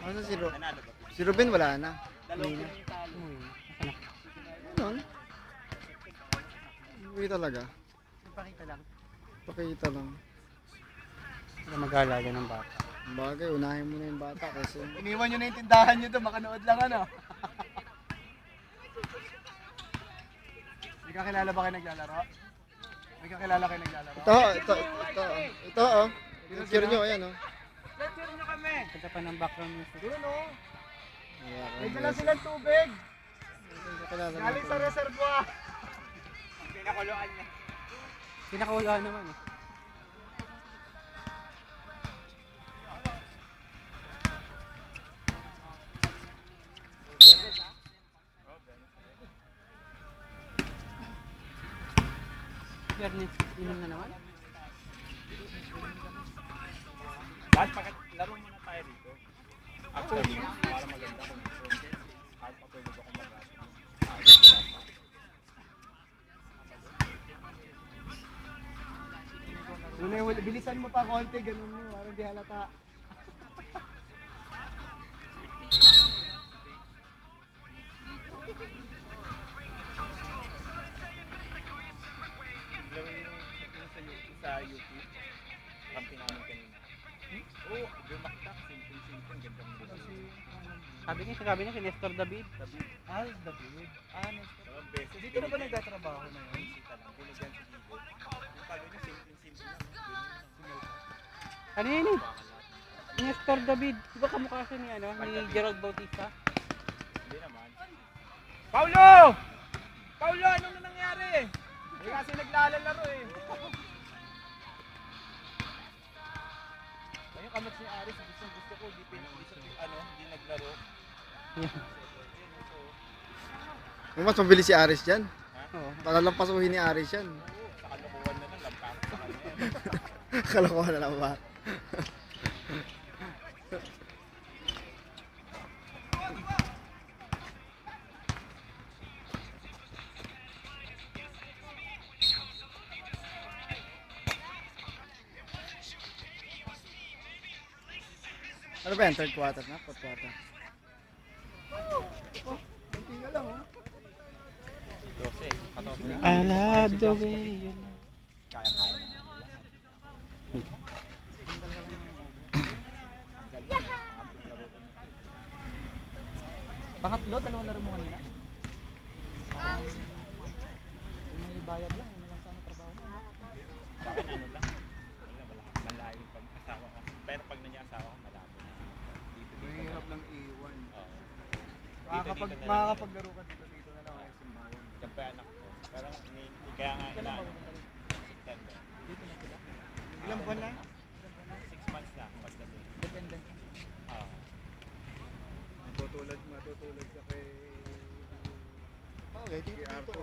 Ano si Ro? Nanalo ba? Si Ruben wala na. Dalawa Hindi po na. yung talo. Ganun. Hindi talaga. Ipakita lang. Pakita lang. Para mag-aalaga ng bata. Bagay, unahin mo na yung bata kasi. Iniwan nyo na yung tindahan nyo doon, makanood lang ano. May kakilala ba kayo naglalaro? May kakilala kayo naglalaro? Ito, oh. Picture nyo, ayan, oh. Picture nyo kami! Ito pa ng background music. Doon oh. May Ayan, dala silang tubig! kakilala Galing sa natin. reservoir! Pinakuluan niya. Pinakuluan naman eh. Biyernes, inom na naman? Dahil pagkat laro muna tayo dito. After para maganda kung kahit patulog ako Bilisan mo pa konti, ganun mo, parang di halata. laro yung sa YouTube. Kampi namin kanina. Oo, bumaktak. Simple-simple. Ganda mo dito. Sabi niya si Nestor David. David. David. Nestor. Dalawang beses. Dito na ba nagtatrabaho na yun? Bisita lang. Binigyan si Gigo. Yung sabi niya, simple-simple lang. Ano yun eh? Nestor David. Di ba kamukha siya ni, ni Gerald Bautista? Hindi naman. Paulo! Paulo, anong nangyari? Eh kasi naglalaro eh. Ngayon kamot si Aris, gusto ko, hindi naglaro. Mas mabilis si Aris dyan. Oo. Palalampasuhin ni Aris yan. Oo, sa kalokohan na lang, lampas sa kanya. Kalokohan na lang ba? Ano ba yan? Third quarter na? Fourth quarter? Kunti na lang oh. 12, 14 na. I love the way you love. Kaya-kaya na. Pangatlo, dalawang laro mo kanina? May bayad lang, yun lang sana trabaho mo. Sa akin, ano lang. Malayo pag asawa ko. Pero pag nandiyan asawa ko, malabo na. Dito Mahirap lang iwan. Oo. Makakapaglaro ka dito na lang ang simbahan. Diyan pa yung anak ko. Pero kaya nga Kailan ba inaano. pumunta rin? September. Dito na sila? Ilang buwan na? 6 months na. Pagdating. Dependent. Oo. Matutulad ka kay... Okay, dito.